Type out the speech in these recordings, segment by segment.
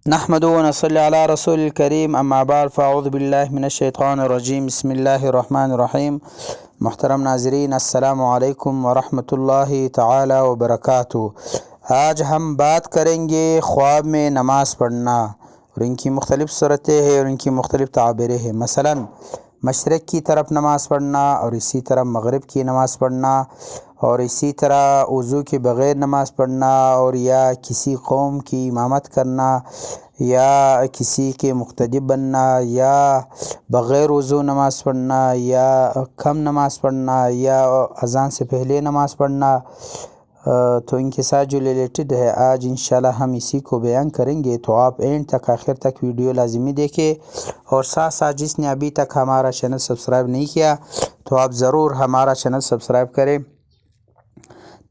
نحمد و نصلی علی رسول الکریم اما بعد فاعوذ باللہ من الشیطان الرجیم بسم اللہ الرحمن الرحیم۔ محترم ناظرین، السلام علیکم ورحمۃ اللہ تعالی وبرکاتہ۔ آج ہم بات کریں گے خواب میں نماز پڑھنا اور ان کی مختلف صورتیں ہیں اور ان کی مختلف تعبیریں ہیں۔ مثلا مشرق کی طرف نماز پڑھنا، اور اسی طرح مغرب کی نماز پڑھنا، اور اسی طرح وضو کے بغیر نماز پڑھنا، اور یا کسی قوم کی امامت کرنا، یا کسی کے مقتدی بننا، یا بغیر وضو نماز پڑھنا، یا کم نماز پڑھنا، یا اذان سے پہلے نماز پڑھنا، تو ان کے ساتھ جو ریلیٹڈ ہے آج انشاءاللہ ہم اسی کو بیان کریں گے۔ تو آپ اینڈ تک آخر تک ویڈیو لازمی دیکھیں، اور ساتھ ساتھ جس نے ابھی تک ہمارا چینل سبسکرائب نہیں کیا تو آپ ضرور ہمارا چینل سبسکرائب کریں،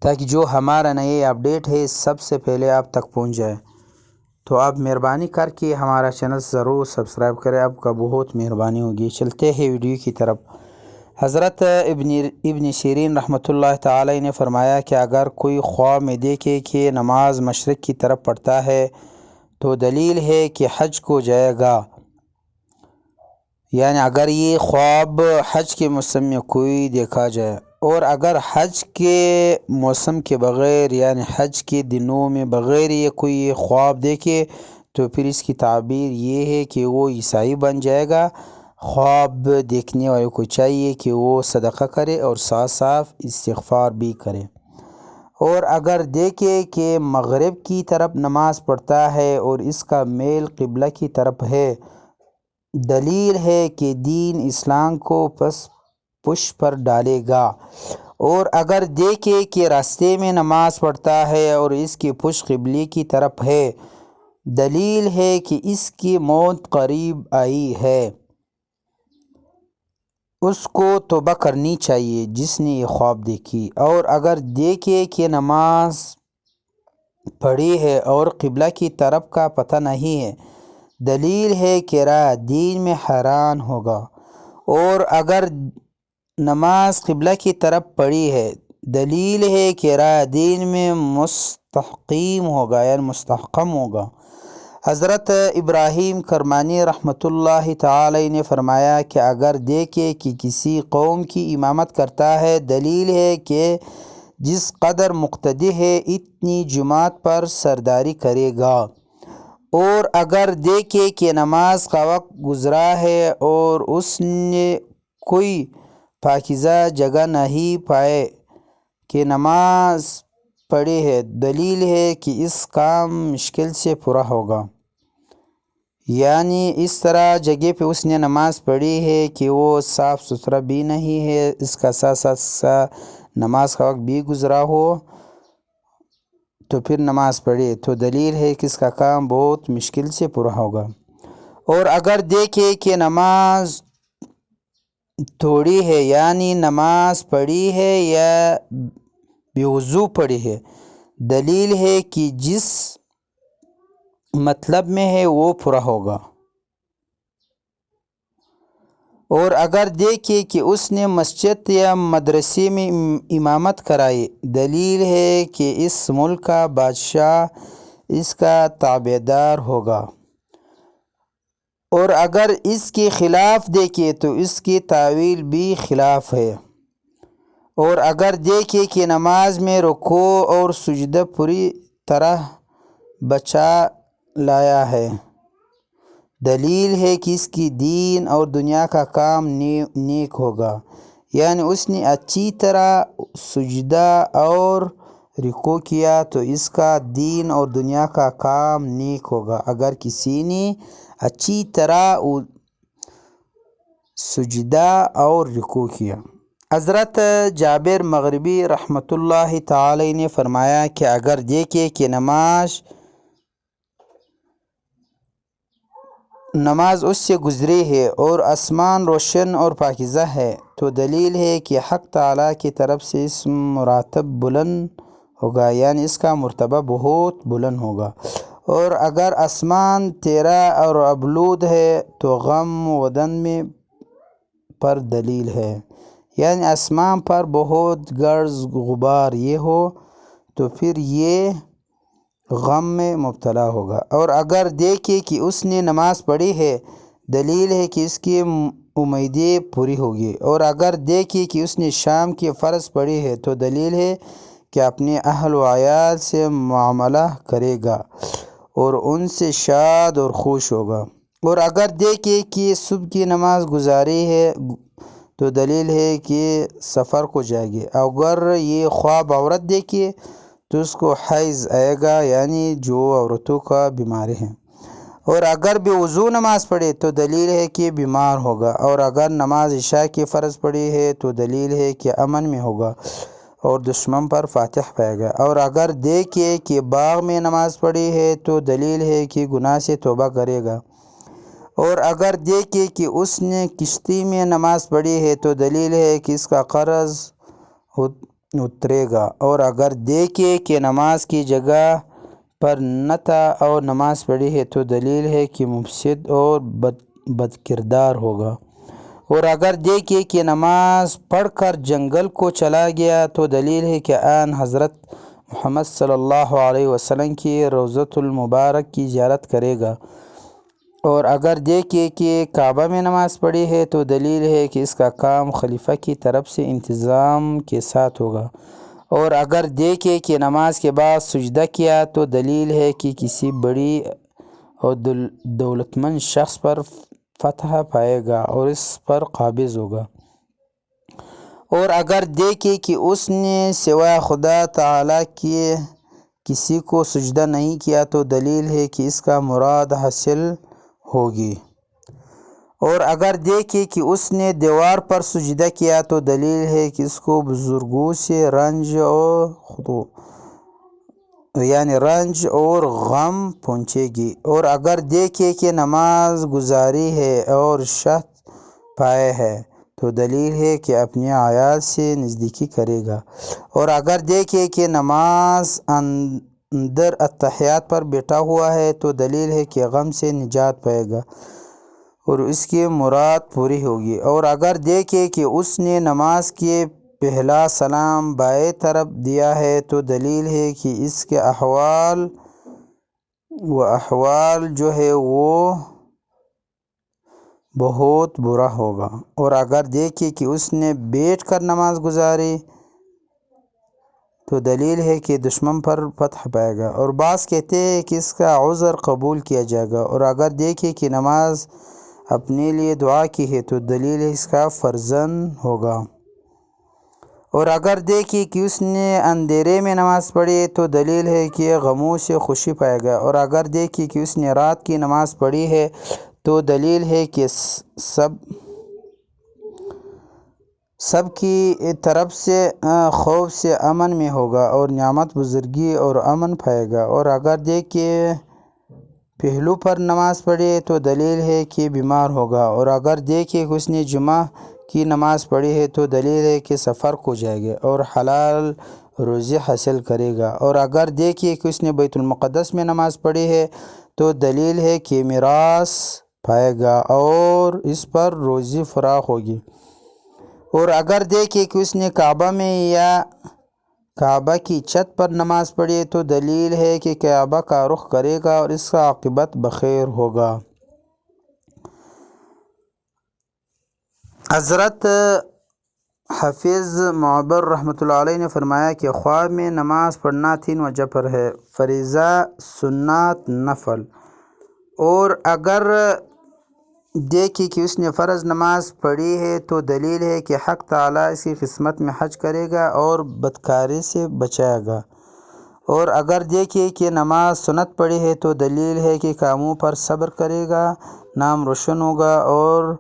تاکہ جو ہمارا نئے اپڈیٹ ہے سب سے پہلے آپ تک پہنچ جائے۔ تو آپ مہربانی کر کے ہمارا چینل ضرور سبسکرائب کریں، آپ کا بہت مہربانی ہوگی۔ چلتے ہیں ویڈیو کی طرف۔ حضرت ابن سیرین رحمۃ اللہ تعالی نے فرمایا کہ اگر کوئی خواب میں دیکھے کہ نماز مشرق کی طرف پڑھتا ہے تو دلیل ہے کہ حج کو جائے گا۔ یعنی اگر یہ خواب حج کے موسم میں کوئی دیکھا جائے، اور اگر حج کے موسم کے بغیر یعنی حج کے دنوں میں بغیر یہ کوئی خواب دیکھے تو پھر اس کی تعبیر یہ ہے کہ وہ عیسائی بن جائے گا۔ خواب دیکھنے والے کو چاہیے کہ وہ صدقہ کرے اور ساتھ ساتھ استغفار بھی کرے۔ اور اگر دیکھے کہ مغرب کی طرف نماز پڑھتا ہے اور اس کا میل قبلہ کی طرف ہے، دلیل ہے کہ دین اسلام کو پش پر ڈالے گا۔ اور اگر دیکھے کہ راستے میں نماز پڑھتا ہے اور اس کی پش قبلے کی طرف ہے، دلیل ہے کہ اس کی موت قریب آئی ہے، اس کو توبہ کرنی چاہیے جس نے یہ خواب دیکھی۔ اور اگر دیکھے کہ نماز پڑھی ہے اور قبلہ کی طرف کا پتہ نہیں ہے، دلیل ہے کہ راہ دین میں حیران ہوگا۔ اور اگر نماز قبلہ کی طرف پڑھی ہے، دلیل ہے کہ راہ دین میں مستحقم ہوگا۔ حضرت ابراہیم کرمانی رحمۃ اللہ تعالی نے فرمایا کہ اگر دیکھے کہ کسی قوم کی امامت کرتا ہے، دلیل ہے کہ جس قدر مقتدی ہے اتنی جماعت پر سرداری کرے گا۔ اور اگر دیکھے کہ نماز کا وقت گزرا ہے اور اس نے کوئی پاکیزہ جگہ نہیں پائے کہ نماز پڑھی ہے، دلیل ہے کہ اس کام مشکل سے پورا ہوگا۔ یعنی اس طرح جگہ پہ اس نے نماز پڑھی ہے کہ وہ صاف ستھرا بھی نہیں ہے، اس کا ساتھ ساتھ نماز کا وقت بھی گزرا ہو تو پھر نماز پڑھے، تو دلیل ہے کہ اس کا کام بہت مشکل سے پورا ہوگا۔ اور اگر دیکھے کہ نماز تھوڑی ہے، یعنی نماز پڑھی ہے یا بے وضو پڑھی ہے، دلیل ہے کہ جس مطلب میں ہے وہ پورا ہوگا۔ اور اگر دیکھے کہ اس نے مسجد یا مدرسے میں امامت کرائی، دلیل ہے کہ اس ملک کا بادشاہ اس کا تابعدار ہوگا۔ اور اگر اس کے خلاف دیکھے تو اس کی تعویل بھی خلاف ہے۔ اور اگر دیکھے کہ نماز میں رکوع اور سجدہ پوری طرح بچا لایا ہے، دلیل ہے کہ اس کی دین اور دنیا کا کام نیک ہوگا۔ یعنی اس نے اچھی طرح سجدہ اور رکوع کیا تو اس کا دین اور دنیا کا کام نیک ہوگا۔ اگر کسی نے اچھی طرح سجدہ اور رکوع کیا۔ حضرت جابر مغربی رحمۃ اللہ تعالی نے فرمایا کہ اگر دیکھے کہ نماز اس سے گزری ہے اور آسمان روشن اور پاکیزہ ہے، تو دلیل ہے کہ حق تعالیٰ کی طرف سے اس مراتب بلند ہوگا، یعنی اس کا مرتبہ بہت بلند ہوگا۔ اور اگر آسمان تیرا اور آلود ہے تو غم ودن میں پر دلیل ہے، یعنی آسمان پر بہت گرد غبار یہ ہو تو پھر یہ غم میں مبتلا ہوگا۔ اور اگر دیکھے کہ اس نے نماز پڑھی ہے، دلیل ہے کہ اس کی امیدیں پوری ہوگی۔ اور اگر دیکھے کہ اس نے شام کی فرض پڑھی ہے تو دلیل ہے کہ اپنے اہل و عیال سے معاملہ کرے گا اور ان سے شاد اور خوش ہوگا۔ اور اگر دیکھے کہ صبح کی نماز گزاری ہے تو دلیل ہے کہ سفر کو جائے گی۔ اگر یہ خواب عورت دیکھے تو اس کو حیض آئے گا، یعنی جو عورتوں کا بیماری ہے۔ اور اگر بے وضو نماز پڑھے تو دلیل ہے کہ بیمار ہوگا۔ اور اگر نماز عشاء کی فرض پڑھی ہے تو دلیل ہے کہ امن میں ہوگا اور دشمن پر فاتح پائے گا۔ اور اگر دیکھے کہ باغ میں نماز پڑھی ہے تو دلیل ہے کہ گناہ سے توبہ کرے گا۔ اور اگر دیکھے کہ اس نے کشتی میں نماز پڑھی ہے تو دلیل ہے کہ اس کا قرض اترے گا۔ اور اگر دیکھے کہ نماز کی جگہ پر نہ تھا اور نماز پڑھی ہے تو دلیل ہے کہ مفسد اور بد کردار ہوگا۔ اور اگر دیکھے کہ نماز پڑھ کر جنگل کو چلا گیا تو دلیل ہے کہ آن حضرت محمد صلی اللہ علیہ وسلم کی روضۃ المبارک کی زیارت کرے گا۔ اور اگر دیکھے کہ کعبہ میں نماز پڑھی ہے تو دلیل ہے کہ اس کا کام خلیفہ کی طرف سے انتظام کے ساتھ ہوگا۔ اور اگر دیکھے کہ نماز کے بعد سجدہ کیا تو دلیل ہے کہ کسی بڑی اور دولتمند شخص پر فتح پائے گا اور اس پر قابض ہوگا۔ اور اگر دیکھے کہ اس نے سوائے خدا تعالیٰ کے کسی کو سجدہ نہیں کیا تو دلیل ہے کہ اس کا مراد حاصل ہوگی۔ اور اگر دیکھے کہ اس نے دیوار پر سجدہ کیا تو دلیل ہے کہ اس کو بزرگوں سے رنج اور غم پہنچے گی۔ اور اگر دیکھے کہ نماز گزاری ہے اور شہد پائے ہے تو دلیل ہے کہ اپنے عیال سے نزدیکی کرے گا۔ اور اگر دیکھے کہ نماز اندر اتحیات پر بیٹھا ہوا ہے تو دلیل ہے کہ غم سے نجات پائے گا اور اس کی مراد پوری ہوگی۔ اور اگر دیکھے کہ اس نے نماز کے پہلا سلام بائیں طرف دیا ہے تو دلیل ہے کہ اس کے احوال جو ہے وہ بہت برا ہوگا۔ اور اگر دیکھے کہ اس نے بیٹھ کر نماز گزاری تو دلیل ہے کہ دشمن پر فتح پائے گا۔ اور بعض کہتے ہیں کہ اس کا عذر قبول کیا جائے گا۔ اور اگر دیکھے کہ نماز اپنے لیے دعا کی ہے تو دلیل ہے اس کا فرزند ہوگا۔ اور اگر دیکھے کہ اس نے اندھیرے میں نماز پڑھی ہے تو دلیل ہے کہ غموں سے خوشی پائے گا۔ اور اگر دیکھے کہ اس نے رات کی نماز پڑھی ہے تو دلیل ہے کہ سب کی طرف سے خوف سے امن میں ہوگا اور نعمت بزرگی اور امن پائے گا۔ اور اگر دیکھے پہلو پر نماز پڑھی ہے تو دلیل ہے کہ بیمار ہوگا۔ اور اگر دیکھے کہ اس نے جمعہ کی نماز پڑھی ہے تو دلیل ہے کہ سفر کو جائے گا اور حلال روزی حاصل کرے گا۔ اور اگر دیکھے کہ اس نے بیت المقدس میں نماز پڑھی ہے تو دلیل ہے کہ میراث پائے گا اور اس پر روزی فراخ ہوگی۔ اور اگر دیکھے کہ اس نے کعبہ میں یا کعبہ کی چھت پر نماز پڑھی ہے تو دلیل ہے کہ کعبہ کا رخ کرے گا اور اس کا عاقبت بخیر ہوگا۔ حضرت حافظ معبر رحمۃ اللہ علیہ نے فرمایا کہ خواب میں نماز پڑھنا 3 وجہ پر ہے: فریضہ، سنت، نفل۔ اور اگر دیکھے کہ اس نے فرض نماز پڑھی ہے تو دلیل ہے کہ حق تعالیٰ اس کی قسمت میں حج کرے گا اور بدکاری سے بچائے گا۔ اور اگر دیکھے کہ نماز سنت پڑھی ہے تو دلیل ہے کہ کاموں پر صبر کرے گا، نام روشن ہوگا اور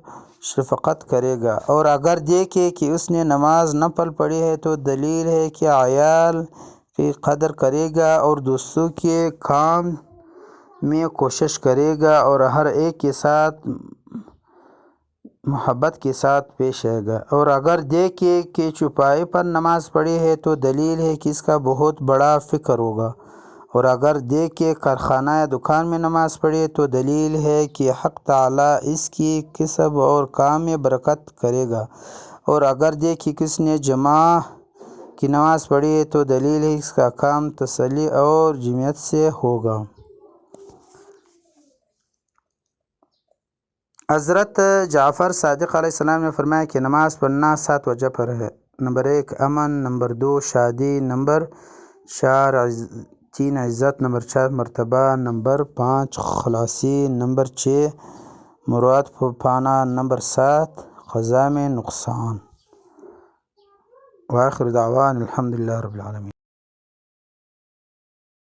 شفقت کرے گا۔ اور اگر دیکھے کہ اس نے نماز نفل پڑھی ہے تو دلیل ہے کہ عیال کی قدر کرے گا اور دوستوں کے کام میں کوشش کرے گا اور ہر ایک کے ساتھ محبت کے ساتھ پیش آئے گا۔ اور اگر دیکھے کہ چوپائی پر نماز پڑھی ہے تو دلیل ہے کہ اس کا بہت بڑا فکر ہوگا۔ اور اگر دیکھے کارخانہ یا دکان میں نماز پڑھی ہے تو دلیل ہے کہ حق تعالیٰ اس کی کسب اور کام میں برکت کرے گا۔ اور اگر دیکھے کہ اس نے جمعہ کی نماز پڑھی تو دلیل ہے اس کا کام تسلی اور جمعیت سے ہوگا۔ حضرت جعفر صادق علیہ السلام نے فرمایا کہ نماز پڑھنا 7 وجہ پر ہے۔ نمبر 1 امن، نمبر 2 شادی، نمبر 3 عزت، نمبر 4 مرتبہ، نمبر 5 خلاصی، نمبر 6 مراد پانا، نمبر 7 قضاء میں نقصان۔ وآخر دعوان الحمدللہ رب العالمین۔